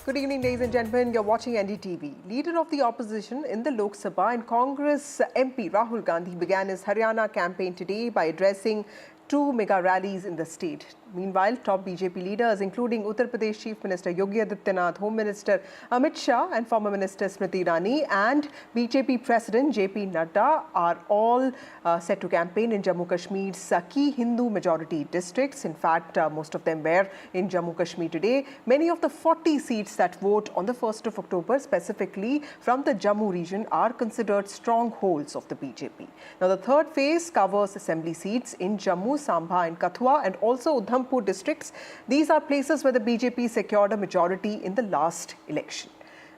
Good evening, ladies and gentlemen. You're watching NDTV. Leader of the opposition in the Lok Sabha and Congress MP Rahul Gandhi began his Haryana campaign today by addressing two mega rallies in the state. Meanwhile, top BJP leaders, including Uttar Pradesh Chief Minister Yogi Adityanath, Home Minister Amit Shah and former Minister Smriti Irani and BJP President JP Nadda are all set to campaign in Jammu Kashmir's key Hindu majority districts. In fact, most of them were in Jammu Kashmir today. Many of the 40 seats that vote on the 1st of October, specifically from the Jammu region, are considered strongholds of the BJP. Now, the third phase covers assembly seats in Jammu, Sambha and Kathua and also Udhampur districts. These are places where the BJP secured a majority in the last election.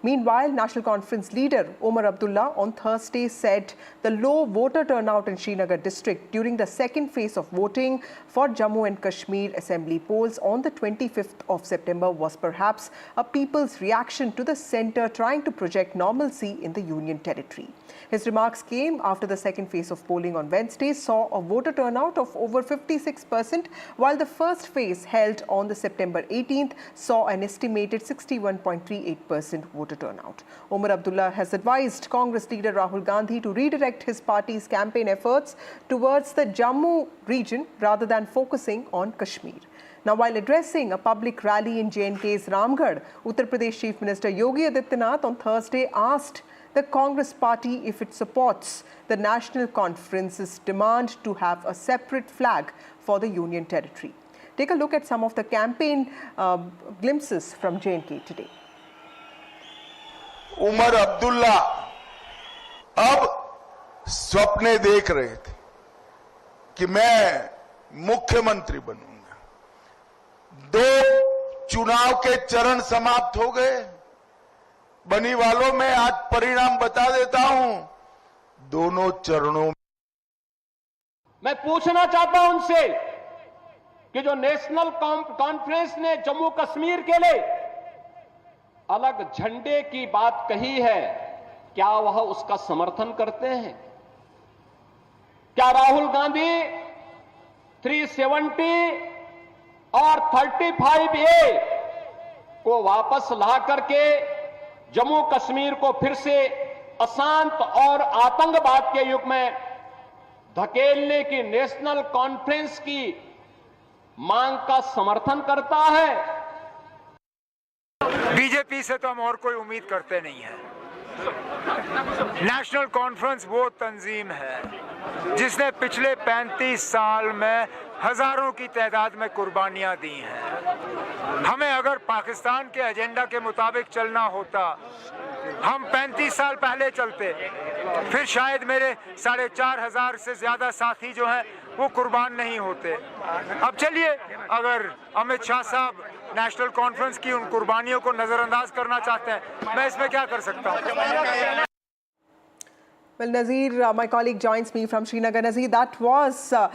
Meanwhile, National Conference leader Omar Abdullah on Thursday said the low voter turnout in Srinagar district during the second phase of voting for Jammu and Kashmir assembly polls on the 25th of September was perhaps a people's reaction to the centre trying to project normalcy in the Union territory. His remarks came after the second phase of polling on Wednesday saw a voter turnout of over 56%, while the first phase held on the September 18th saw an estimated 61.38% voter turnout. Omar Abdullah has advised Congress leader Rahul Gandhi to redirect his party's campaign efforts towards the Jammu region rather than focusing on Kashmir. Now, while addressing a public rally in J&K's Ramgarh, Uttar Pradesh Chief Minister Yogi Adityanath on Thursday asked the Congress party if it supports the National Conference's demand to have a separate flag for the Union territory. Take a look at some of the campaign glimpses from J&K today. Omar Abdullah अब सपने देख रहे थे कि मैं मुख्यमंत्री बनूंगा। दो चुनाव के चरण समाप्त हो गए। बनी वालों में आज परिणाम बता देता हूं। दोनों चरणों मैं पूछना चाहता हूं उनसे कि जो नेशनल कॉन्फ्रेंस ने जम्मू कश्मीर के लिए अलग झंडे की बात कही है, क्या वह उसका समर्थन करते हैं? क्या राहुल गांधी 370 और 35A को वापस ला करके जम्मू कश्मीर को फिर से अशांत और आतंकवाद के युग में धकेलने की नेशनल कॉन्फ्रेंस की मांग का समर्थन करता है? बीजेपी से तो हम और कोई उम्मीद करते नहीं हैं। नेशनल कॉन्फ्रेंस वो तंजीम है जिसने पिछले 35 साल में हजारों की तादाद में कुर्बानियां दी हैं। हमें अगर पाकिस्तान के एजेंडा के मुताबिक चलना होता, हम 35 साल पहले चलते, फिर शायद मेरे 4,500 से ज्यादा साथी जो हैं वो कुर्बान नहीं होते। अब चलिए, अगर अमित शाह साहब नेशनल कॉन्फ्रेंस की उन कुर्बानियों को नजरअंदाज करना चाहते हैं, मैं इसमें क्या कर सकता हूं? Well, Nazir, my colleague joins me from Srinagar. Nazir, that was, a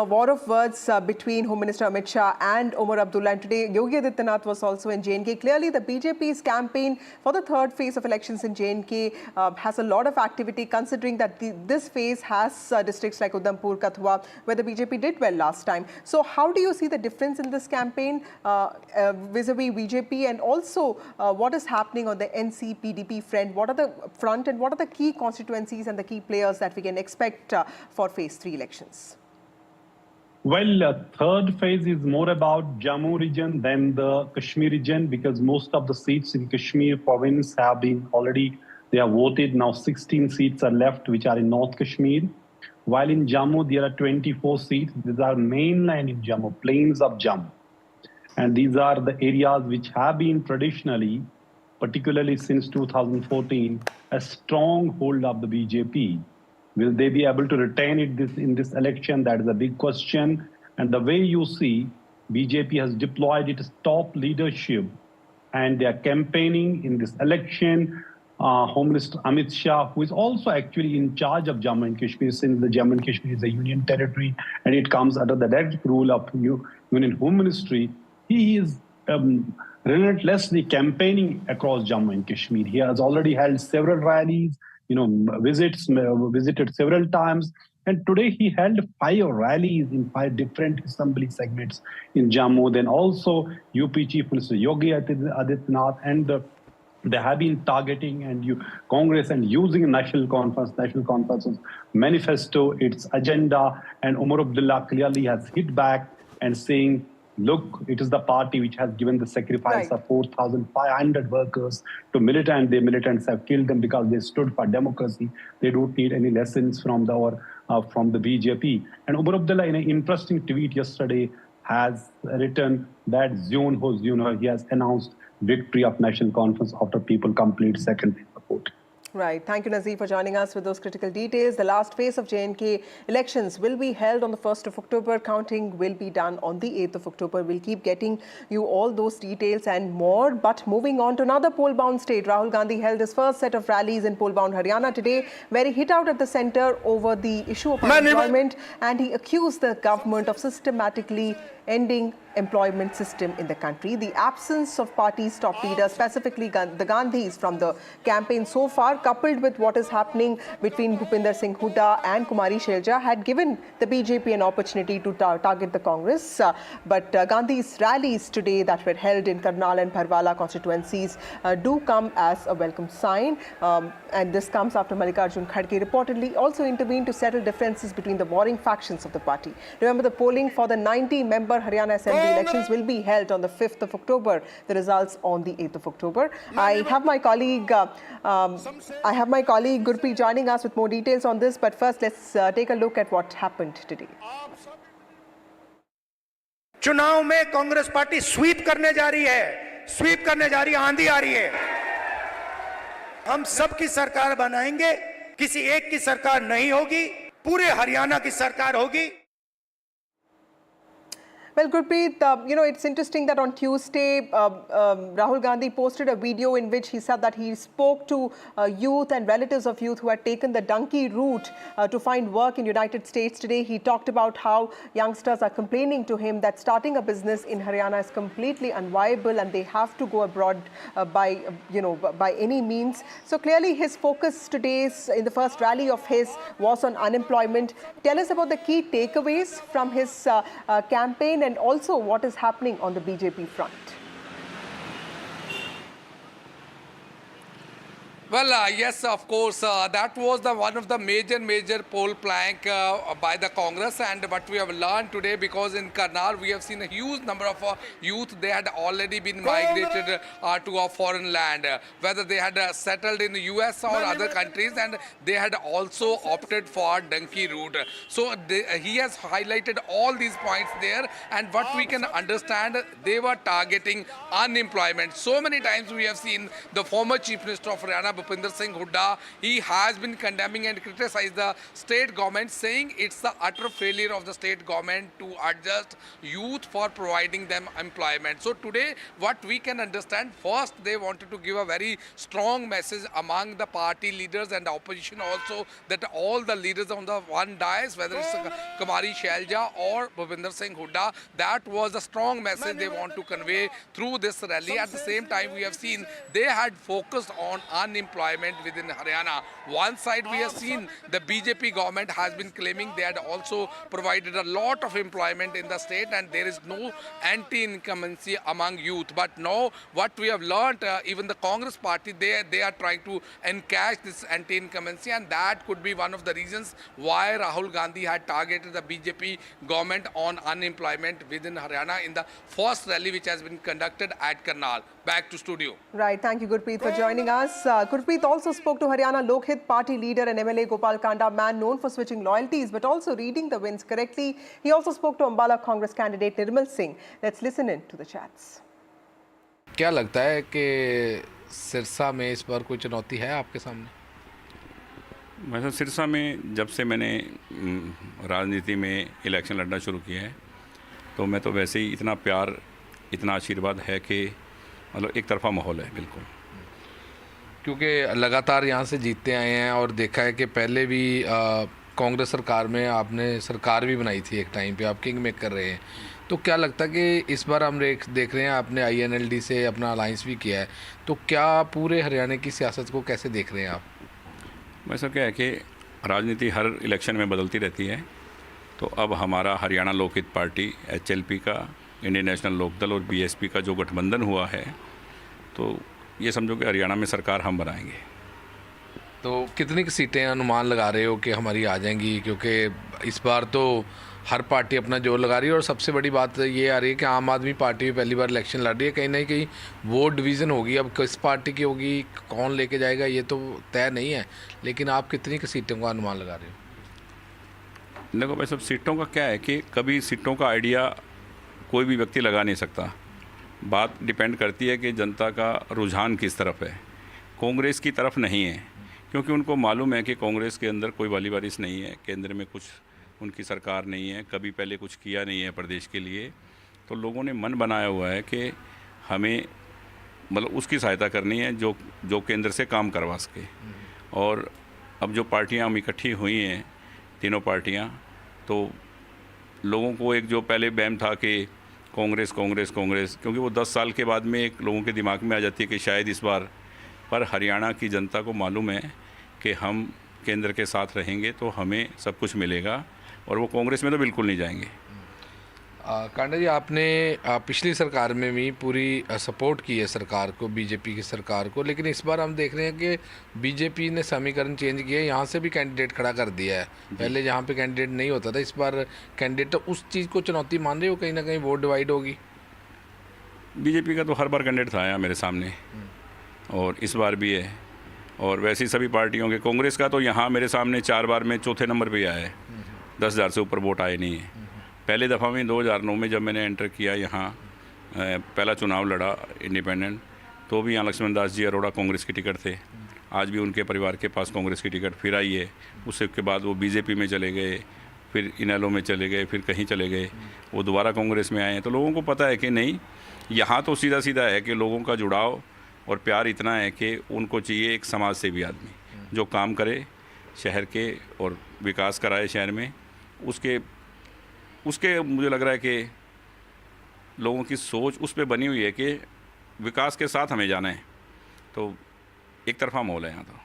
war of words between Home Minister Amit Shah and Omar Abdullah. And today, Yogi Adityanath was also in J&K. Clearly, the BJP's campaign for the third phase of elections in J&K has a lot of activity, considering that this phase has districts like Udhampur, Kathua, where the BJP did well last time. So, how do you see the difference in this campaign vis-a-vis BJP, and also what is happening on the NC-PDP front? What are the key constituencies and the key players that we can expect for phase 3 elections? Well, third phase is more about Jammu region than the Kashmir region, because most of the seats in Kashmir province have been already, they are voted. Now 16 seats are left, which are in North Kashmir. While in Jammu, there are 24 seats. These are mainland in Jammu, plains of Jammu. And these are the areas which have been traditionally, particularly since 2014, a stronghold of the BJP. Will they be able to retain it in this election? That is a big question. And the way you see, BJP has deployed its top leadership, and they are campaigning in this election. Home Minister Amit Shah, who is also actually in charge of Jammu and Kashmir, since the Jammu and Kashmir is a union territory and it comes under the direct rule of Union Home Ministry, he is relentlessly campaigning across Jammu and Kashmir. He has already held several rallies, visited several times, And today he held 5 rallies in 5 different assembly segments in Jammu. Then also UP Chief Minister Yogi Adityanath and they have been targeting Congress and using National Conference's manifesto, its agenda, and Umar Abdullah clearly has hit back and saying, look, it is the party which has given the sacrifice of 4,500 workers to militant. The militants have killed them because they stood for democracy. They don't need any lessons from the BJP. And Umar Abdullah, in an interesting tweet yesterday, has written that he has announced victory of National Conference after people complete second phase of vote. Right. Thank you, Nazir, for joining us with those critical details. The last phase of J&K elections will be held on the 1st of October. Counting will be done on the 8th of October. We'll keep getting you all those details and more. But moving on to another poll-bound state, Rahul Gandhi held his first set of rallies in poll-bound Haryana today, where he hit out at the centre over the issue of unemployment, and he accused the government of systematically ending employment system in the country. The absence of party's top leaders, specifically the Gandhis from the campaign so far, coupled with what is happening between Bhupinder Singh Hooda and Kumari Shelja, had given the BJP an opportunity to target the Congress. But Gandhi's rallies today that were held in Karnal and Parwala constituencies do come as a welcome sign. And this comes after Mallikarjun Kharge reportedly also intervened to settle differences between the warring factions of the party. Remember, the polling for the 90-member Haryana Assembly elections will be held on the 5th of October. The results on the 8th of October. I have my colleague Gurpreet joining us with more details on this. But first, let's take a look at what happened today. चुनाव में Congress party SVEEP करने जा रही है, आंधी आ रही है। हम सबकी सरकार बनाएंगे, किसी एक की सरकार नहीं होगी, पूरे हरियाणा की सरकार होगी। Well, Gurpreet, it's interesting that on Tuesday, Rahul Gandhi posted a video in which he said that he spoke to youth and relatives of youth who had taken the donkey route to find work in United States. Today, he talked about how youngsters are complaining to him that starting a business in Haryana is completely unviable and they have to go abroad by any means. So clearly, his focus today in the first rally of his was on unemployment. Tell us about the key takeaways from his campaign and also what is happening on the BJP front. Well, yes, of course, that was one of the major poll plank by the Congress, and what we have learned today, because in Karnal we have seen a huge number of youth. They had already been migrated to a foreign land, whether they had settled in the US or other countries, and they had also opted for donkey route. So he has highlighted all these points there, and what we can understand, they were targeting unemployment. So many times we have seen the former Chief Minister of Haryana, Bhupinder Singh Hooda, he has been condemning and criticized the state government, saying it's the utter failure of the state government to adjust youth for providing them employment. So today, what we can understand, first they wanted to give a very strong message among the party leaders and the opposition also, that all the leaders on the one dais, whether it's Kumari Shelja or Bhupinder Singh Hooda, that was a strong message they want to convey through this rally. At the same time, we have seen they had focused on unemployment within Haryana. One side we have seen the BJP government has been claiming they had also provided a lot of employment in the state and there is no anti-incumbency among youth. But now what we have learnt, even the Congress party, they are trying to encash this anti-incumbency, and that could be one of the reasons why Rahul Gandhi had targeted the BJP government on unemployment within Haryana in the first rally which has been conducted at Karnal. Back to studio. Right. Thank you, Gurpreet, for joining us. Gurpreet also spoke to Haryana Lok Hit Party leader and MLA Gopal Kanda, man known for switching loyalties but also reading the winds correctly. He also spoke to Ambala Congress candidate Nirmal Singh. Let's listen in to the chats. क्या लगता है कि सिरसा में इस बार कोई चुनौती है आपके सामने? वैसे सिरसा में जब से मैंने राजनीति में इलेक्शन लड़ना शुरू किया है, तो मैं तो वैसे ही इतना प्यार, इतना आशीर्वाद है कि मतलब एक तरफा माहौल है बिल्कुल। क्योंकि लगातार यहाँ से जीतते आए हैं और देखा है कि पहले भी कांग्रेस सरकार में आपने सरकार भी बनाई थी एक टाइम पे, आप किंग मेक कर रहे हैं, तो क्या लगता है कि इस बार हम देख रहे हैं आपने INLD से अपना अलायंस भी किया है, तो क्या पूरे हरियाणा की सियासत को कैसे देख रहे हैं आप? वैसा क्या है कि राजनीति हर इलेक्शन में बदलती रहती है, तो अब हमारा हरियाणा लोकहित पार्टी HLP का, इंडियन नेशनल लोकदल और BSP का जो गठबंधन हुआ है, तो ये समझो कि हरियाणा में सरकार हम बनाएंगे। तो कितनी की सीटें अनुमान लगा रहे हो कि हमारी आ जाएंगी, क्योंकि इस बार तो हर पार्टी अपना जोर लगा रही है और सबसे बड़ी बात ये आ रही है कि आम आदमी पार्टी पहली बार इलेक्शन लड़ रही है, कहीं ना कहीं वो डिवीज़न होगी, अब किस पार्टी की होगी, कौन लेके जाएगा ये तो तय नहीं है, लेकिन आप कितनी की सीटों का अनुमान लगा रहे हो? देखो भाई, सब सीटों का क्या है कि कभी सीटों का आइडिया कोई भी व्यक्ति लगा नहीं सकता। बात डिपेंड करती है कि जनता का रुझान किस तरफ है। कांग्रेस की तरफ नहीं है, क्योंकि उनको मालूम है कि कांग्रेस के अंदर कोई वाली वारिस नहीं है, केंद्र में कुछ उनकी सरकार नहीं है, कभी पहले कुछ किया नहीं है प्रदेश के लिए, तो लोगों ने मन बनाया हुआ है कि हमें मतलब उसकी सहायता करनी है जो केंद्र से काम करवा सके। और अब जो पार्टियां हम इकट्ठी हुई हैं, तीनों पार्टियां, तो लोगों को एक जो पहले वहम था कि कांग्रेस कांग्रेस कांग्रेस, क्योंकि वो 10 साल के बाद में एक लोगों के दिमाग में आ जाती है कि शायद इस बार, पर हरियाणा की जनता को मालूम है कि हम केंद्र के साथ रहेंगे तो हमें सब कुछ मिलेगा, और वो कांग्रेस में तो बिल्कुल नहीं जाएंगे। कांडा जी, आपने पिछली सरकार में भी पूरी सपोर्ट की है सरकार को, बीजेपी की सरकार को, लेकिन इस बार हम देख रहे हैं कि बीजेपी ने समीकरण चेंज किया है, यहाँ से भी कैंडिडेट खड़ा कर दिया है। पहले जहाँ पे कैंडिडेट नहीं होता था, इस बार कैंडिडेट, तो उस चीज़ को चुनौती मान रहे हो कहीं ना कहीं वोट डिवाइड होगी? बीजेपी का तो हर बार कैंडिडेट था यहाँ मेरे सामने, और इस बार भी है, और वैसे ही सभी पार्टियों के। कांग्रेस का तो यहाँ मेरे सामने 4 बार में चौथे नंबर पे आया है, 10,000 से ऊपर वोट आए नहीं है। पहले दफ़ा में 2009 में जब मैंने एंटर किया यहाँ, पहला चुनाव लड़ा इंडिपेंडेंट, तो भी यहाँ लक्ष्मण दास जी अरोड़ा कांग्रेस के टिकट थे। आज भी उनके परिवार के पास कांग्रेस की टिकट फिर आई है। उसके बाद वो बीजेपी में चले गए, फिर इनेलो में चले गए, फिर कहीं चले गए, वो दोबारा कांग्रेस में आए हैं। तो लोगों को पता है कि नहीं, यहाँ तो सीधा सीधा है कि लोगों का जुड़ाव और प्यार इतना है कि उनको चाहिए एक समाज सेवी आदमी जो काम करे शहर के और विकास कराए शहर में। उसके मुझे लग रहा है कि लोगों की सोच उस पर बनी हुई है कि विकास के साथ हमें जाना है, तो एक तरफा माहौल है यहाँ। तो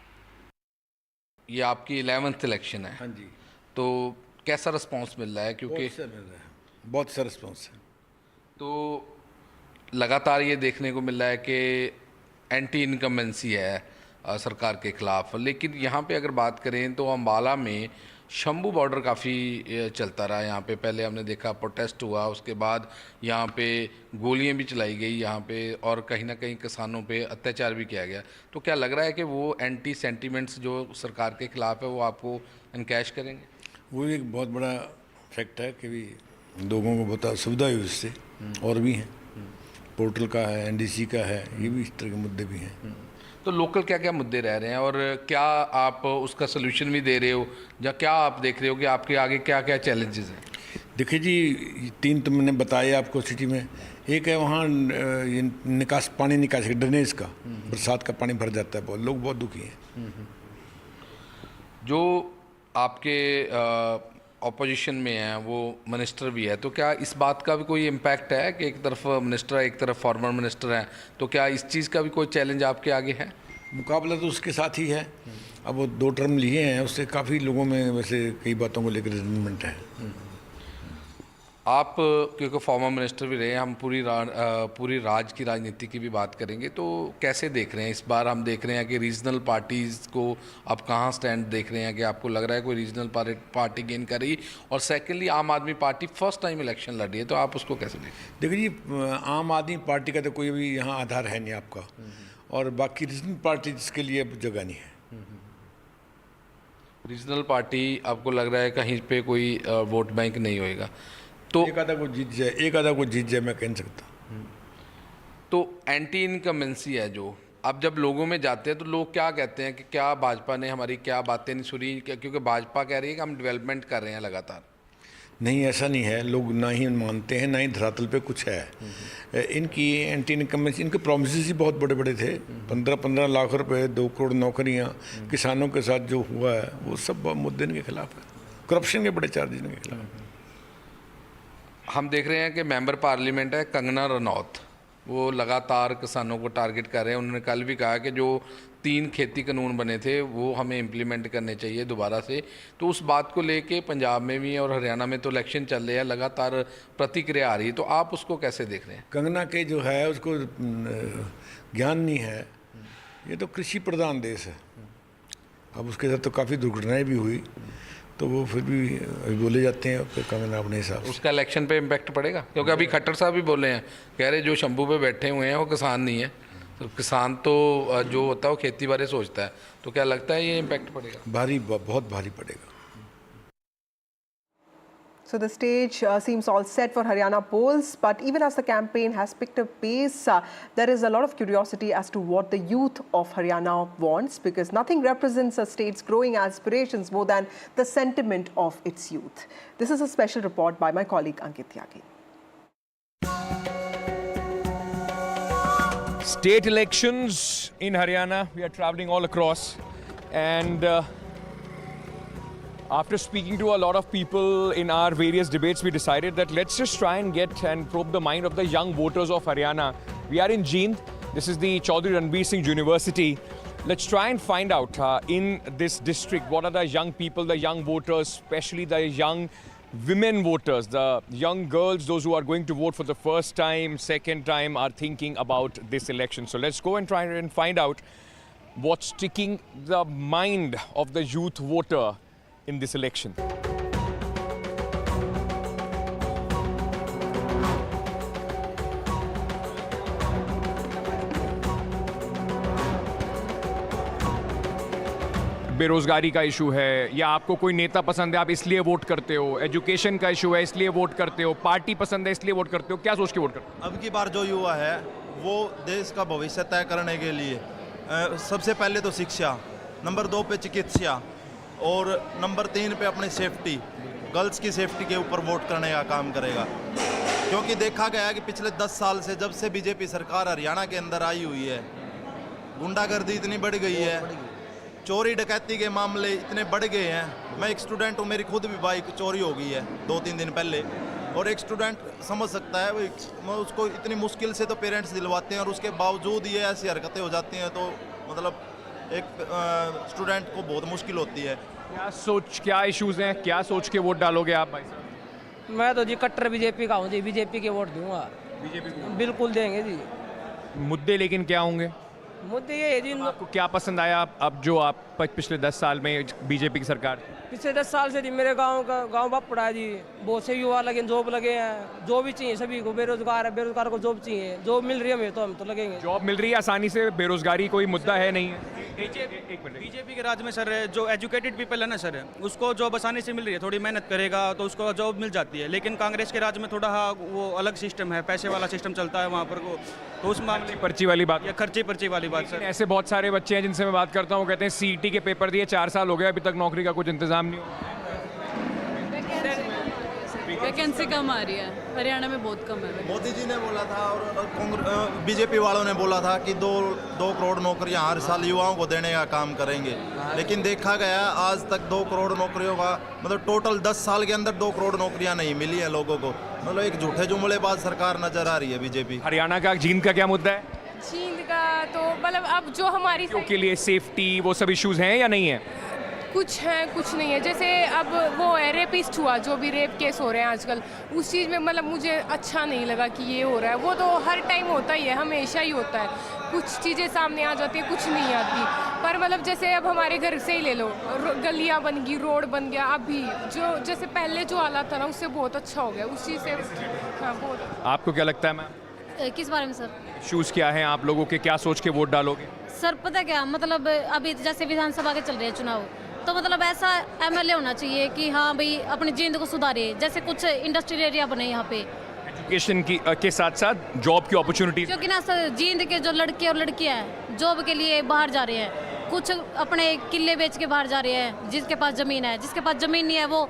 ये आपकी 11th इलेक्शन है। हाँ जी। तो कैसा रिस्पांस मिल रहा है? क्योंकि बहुत सा रिस्पॉन्स है। तो लगातार ये देखने को मिल रहा है कि एंटी इनकम्बेंसी है सरकार के ख़िलाफ़, लेकिन यहाँ पे अगर बात करें तो अम्बाला में शंभू बॉर्डर काफ़ी चलता रहा। यहाँ पे पहले हमने देखा प्रोटेस्ट हुआ, उसके बाद यहाँ पे गोलियाँ भी चलाई गई यहाँ पे, और कहीं ना कहीं किसानों पे अत्याचार भी किया गया। तो क्या लग रहा है कि वो एंटी सेंटीमेंट्स जो सरकार के ख़िलाफ़ है वो आपको इनकैश करेंगे? वो एक बहुत बड़ा फैक्ट है कि भी लोगों को बहुत सुविधा हुई उससे, और भी हैं, पोर्टल का है, NDC का है, ये भी इस तरह के मुद्दे भी हैं। तो लोकल क्या क्या मुद्दे रह रहे हैं, और क्या आप उसका सोल्यूशन भी दे रहे हो, या क्या आप देख रहे हो कि आपके आगे क्या क्या चैलेंजेस हैं? देखिए जी, 3 तो मैंने बताया आपको सिटी में। एक है वहाँ पानी निकास ड्रेनेज का, बरसात का पानी भर जाता है, बहुत लोग बहुत दुखी हैं। जो आपके ऑपोजिशन में है वो मिनिस्टर भी है, तो क्या इस बात का भी कोई इम्पैक्ट है कि एक तरफ मिनिस्टर है, एक तरफ फॉर्मर मिनिस्टर है, तो क्या इस चीज़ का भी कोई चैलेंज आपके आगे है? मुकाबला तो उसके साथ ही है। अब वो 2 टर्म लिए हैं, उससे काफ़ी लोगों में वैसे कई बातों को लेकर रिजनमेंट है। आप क्योंकि फॉर्मर मिनिस्टर भी रहे, हम पूरी राज्य की राजनीति की भी बात करेंगे, तो कैसे देख रहे हैं इस बार? हम देख रहे हैं कि रीजनल पार्टीज़ को आप कहाँ स्टैंड देख रहे हैं, कि आपको लग रहा है कोई रीजनल पार्टी गेन करेगी? और सेकेंडली आम आदमी पार्टी फर्स्ट टाइम इलेक्शन लड़ रही है, तो आप उसको कैसे देखें? देखिए जी, आम आदमी पार्टी का तो कोई भी यहाँ आधार है नहीं आपका, और बाकी रीजनल पार्टी जिसके लिए अब जगह नहीं है। रीजनल पार्टी आपको लग रहा है कहीं पे कोई वोट बैंक नहीं होएगा, तो एक आधा को जीत जाए मैं कह नहीं सकता। तो एंटी इनकम्बेंसी है जो अब जब लोगों में जाते हैं तो लोग क्या कहते हैं कि क्या भाजपा ने हमारी क्या बातें नहीं सुनी, क्योंकि भाजपा कह रही है कि हम डेवलपमेंट कर रहे हैं लगातार। नहीं, ऐसा नहीं है, लोग ना ही मानते हैं, ना ही धरातल पे कुछ है। इनकी एंटी इनकम्बेंसी, इनके प्रोमिसेस ही बहुत बड़े बड़े थे। 15-15 लाख रुपए, 2 करोड़ नौकरियां, किसानों के साथ जो हुआ है वो सब मुद्दे इनके खिलाफ है। करप्शन के बड़े चार्ज इनके खिलाफ। हम देख रहे हैं कि मेंबर पार्लियामेंट है कंगना रनौत, वो लगातार किसानों को टारगेट कर रहे हैं। उन्होंने कल भी कहा कि जो 3 खेती कानून बने थे वो हमें इम्प्लीमेंट करने चाहिए दोबारा से। तो उस बात को लेके पंजाब में भी और हरियाणा में तो इलेक्शन चल रहे हैं, लगातार प्रतिक्रिया आ रही है, तो आप उसको कैसे देख रहे हैं? कंगना के जो है उसको ज्ञान नहीं है, ये तो कृषि प्रधान देश है। अब उसके साथ तो काफ़ी दुर्घटनाएं भी हुई, तो वो फिर भी अभी बोले जाते हैं फिर कंगना अपने हिसाब से। उसका इलेक्शन पे इम्पैक्ट पड़ेगा? क्योंकि अभी खट्टर साहब भी बोले हैं, कह रहे जो शंभू पे बैठे हुए हैं वो किसान नहीं है। तो किसान तो जो होता है वो खेती बारे सोचता है, तो क्या लगता है ये इम्पैक्ट पड़ेगा? भारी, बहुत भारी पड़ेगा। So the stage seems all set for Haryana polls, but even as the campaign has picked up pace, there is a lot of curiosity as to what the youth of Haryana wants, because nothing represents a state's growing aspirations more than the sentiment of its youth. This is a special report by my colleague Ankit Tyagi. State elections in Haryana, we are traveling all across, and after speaking to a lot of people in our various debates, we decided that let's just try and get and probe the mind of the young voters of Haryana. We are in Jind. This is the Chaudhry Ranbir Singh University. Let's try and find out in this district what are the young people, the young voters, especially the young women voters, the young girls, those who are going to vote for the first time, second time, are thinking about this election. So let's go and try and find out what's sticking the mind of the youth voter in this election. बेरोजगारी का issue है, या आपको कोई नेता पसंद है आप इसलिए वोट करते हो, एजुकेशन का इशू है इसलिए वोट करते हो, पार्टी पसंद है इसलिए वोट करते हो, क्या सोच के वोट करते हो? अब की बार जो युवा है वो देश का भविष्य तय करने के लिए सबसे पहले तो शिक्षा, नंबर 2 पे चिकित्सा और नंबर 3 पे अपनी सेफ्टी, गर्ल्स की सेफ्टी के ऊपर वोट करने का काम करेगा। क्योंकि देखा गया है कि पिछले 10 साल से जब से बीजेपी सरकार हरियाणा के अंदर आई हुई है, गुंडागर्दी इतनी बढ़ गई है, चोरी डकैती के मामले इतने बढ़ गए हैं। मैं एक स्टूडेंट हूँ, मेरी खुद भी बाइक चोरी हो गई है 2-3 दिन पहले, और एक स्टूडेंट समझ सकता है वो उसको इतनी मुश्किल से तो पेरेंट्स दिलवाते हैं और उसके बावजूद ये ऐसी हरकतें हो जाती हैं, तो मतलब एक स्टूडेंट को बहुत मुश्किल होती है। क्या इश्यूज हैं, क्या सोच के वोट डालोगे आप भाई साहब? मैं तो जी कट्टर बीजेपी का हूँ जी, बीजेपी के वोट दूंगा। बीजेपी को बिल्कुल देंगे जी। मुद्दे लेकिन क्या होंगे? मुद्दे ये है जी, आपको क्या पसंद आया अब जो आप पिछले 10 साल में बीजेपी की सरकार? पिछले 10 साल से जी मेरे गांव बाप पड़ा है जी, बहुत से युवा लगे, जॉब लगे हैं, जो भी चाहिए सभी को, बेरोजगार है, बेरोजगार को जॉब चाहिए, जॉब मिल रही है हमें तो हम तो लगेंगे। जॉब मिल रही है आसानी से, बेरोजगारी कोई मुद्दा है नहीं है? बीजेपी के राज में सर जो एजुकेटेड पीपल है ना सर, उसको जॉब आसानी से मिल रही है, थोड़ी मेहनत करेगा तो उसको जॉब मिल जाती है। लेकिन कांग्रेस के राज में थोड़ा वो अलग सिस्टम है, पैसे वाला सिस्टम चलता है वहाँ पर, तो उस मामले पर्ची वाली बात, या खर्ची पर्ची वाली बात सर। ऐसे बहुत सारे बच्चे हैं जिनसे मैं बात करता हूँ, कहते हैं सीईटी के पेपर दिए 4 साल हो गए, अभी तक नौकरी का कुछ इंतजाम नहीं हो। वैकेंसी कम आ रही है हरियाणा में, बहुत कम है। मोदी जी ने बोला था और बीजेपी वालों ने बोला था कि 2 करोड़ नौकरियां हर साल युवाओं को देने का काम करेंगे, लेकिन देखा गया आज तक 2 करोड़ नौकरियों का मतलब टोटल 10 साल के अंदर 2 करोड़ नौकरियां नहीं मिली है लोगों को। मतलब एक झूठे जुमलेबाज सरकार नजर आ रही है बीजेपी। हरियाणा का जींद का क्या मुद्दा है? जींद का तो मतलब अब जो हमारी के लिए सेफ्टी वो सब इश्यूज हैं या नहीं है? कुछ है कुछ नहीं है। जैसे अब वो रेपिस्ट हुआ, जो भी रेप केस हो रहे हैं आजकल, उस चीज़ में मतलब मुझे अच्छा नहीं लगा कि ये हो रहा है। वो तो हर टाइम होता ही है, हमेशा ही होता है, कुछ चीज़ें सामने आ जाती हैं, कुछ नहीं आती। पर मतलब जैसे अब हमारे घर से ही ले लो, गलियाँ बन गई, रोड बन गया, अभी जो जैसे पहले जो हालात था ना उससे बहुत अच्छा हो गया उस चीज़ से। हाँ बहुत। आपको क्या लगता है मैम? किस बारे में सर? इश्यूज क्या हैं आप लोगों के, क्या सोच के वोट डालोगे? सर पता क्या, मतलब अभी जैसे विधानसभा के चल रहे हैं चुनाव, तो मतलब ऐसा एमएलए होना चाहिए कि हाँ भाई अपनी जींद को सुधारे। जैसे कुछ इंडस्ट्रियल एरिया बने यहाँ पे, एजुकेशन की के साथ साथ जॉब की अपॉर्चुनिटी, क्योंकि ना सर जींद के जो लड़के और लड़कियाँ हैं जॉब के लिए बाहर जा रहे हैं, कुछ अपने किले बेच के बाहर जा रहे हैं, जिसके पास ज़मीन है, जिसके पास ज़मीन नहीं है वो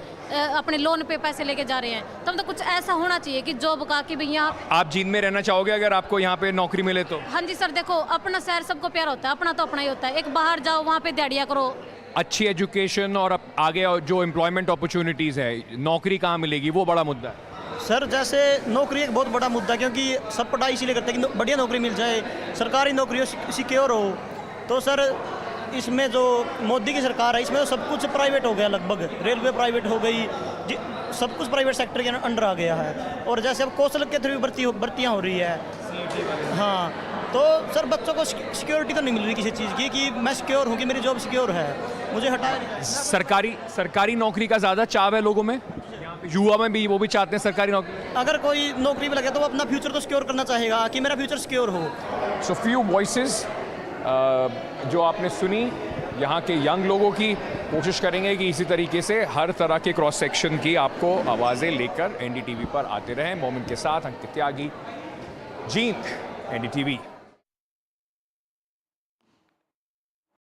अपने लोन पे पैसे लेके जा रहे हैं। तो मतलब कुछ ऐसा होना चाहिए कि जॉब का, कि भैया आप जींद में रहना चाहोगे अगर आपको यहाँ पे नौकरी मिले तो? हाँ जी सर, देखो अपना शहर सबको प्यारा होता है, अपना तो अपना ही होता है। एक बाहर जाओ वहाँ पे दिहाड़ियाँ करो, अच्छी एजुकेशन और आगे जो एम्प्लॉयमेंट अपॉर्चुनिटीज़ है, नौकरी कहाँ मिलेगी, वो बड़ा मुद्दा है। सर जैसे नौकरी एक बहुत बड़ा मुद्दा है, क्योंकि सब पढ़ाई इसीलिए करते हैं कि बढ़िया नौकरी मिल जाए, सरकारी नौकरी हो, सिक्योर हो। तो सर इसमें जो मोदी की सरकार है, इसमें तो सब कुछ प्राइवेट हो गया, लगभग रेलवे प्राइवेट हो गई, सब कुछ प्राइवेट सेक्टर के अंडर आ गया है। और जैसे अब कौशल के थ्रू भर्तियाँ हो रही है, हाँ, तो सर बच्चों को सिक्योरिटी तो नहीं मिल रही किसी चीज़ की कि मैं सिक्योर हूँ, कि मेरी जॉब सिक्योर है, मुझे हटाया। सरकारी नौकरी का ज़्यादा चाव है लोगों में, युवा में भी, वो भी चाहते हैं सरकारी नौकरी। अगर कोई नौकरी में लगे तो वो अपना फ्यूचर तो सिक्योर करना चाहेगा कि मेरा फ्यूचर सिक्योर हो। सो फ्यू वॉइसेस जो आपने सुनी यहाँ के यंग लोगों की, कोशिश करेंगे कि इसी तरीके से हर तरह के क्रॉस सेक्शन की आपको आवाज़ें लेकर एनडीटीवी पर आते रहें। मोमिन के साथ अंकित त्यागी, जींद, एनडीटीवी।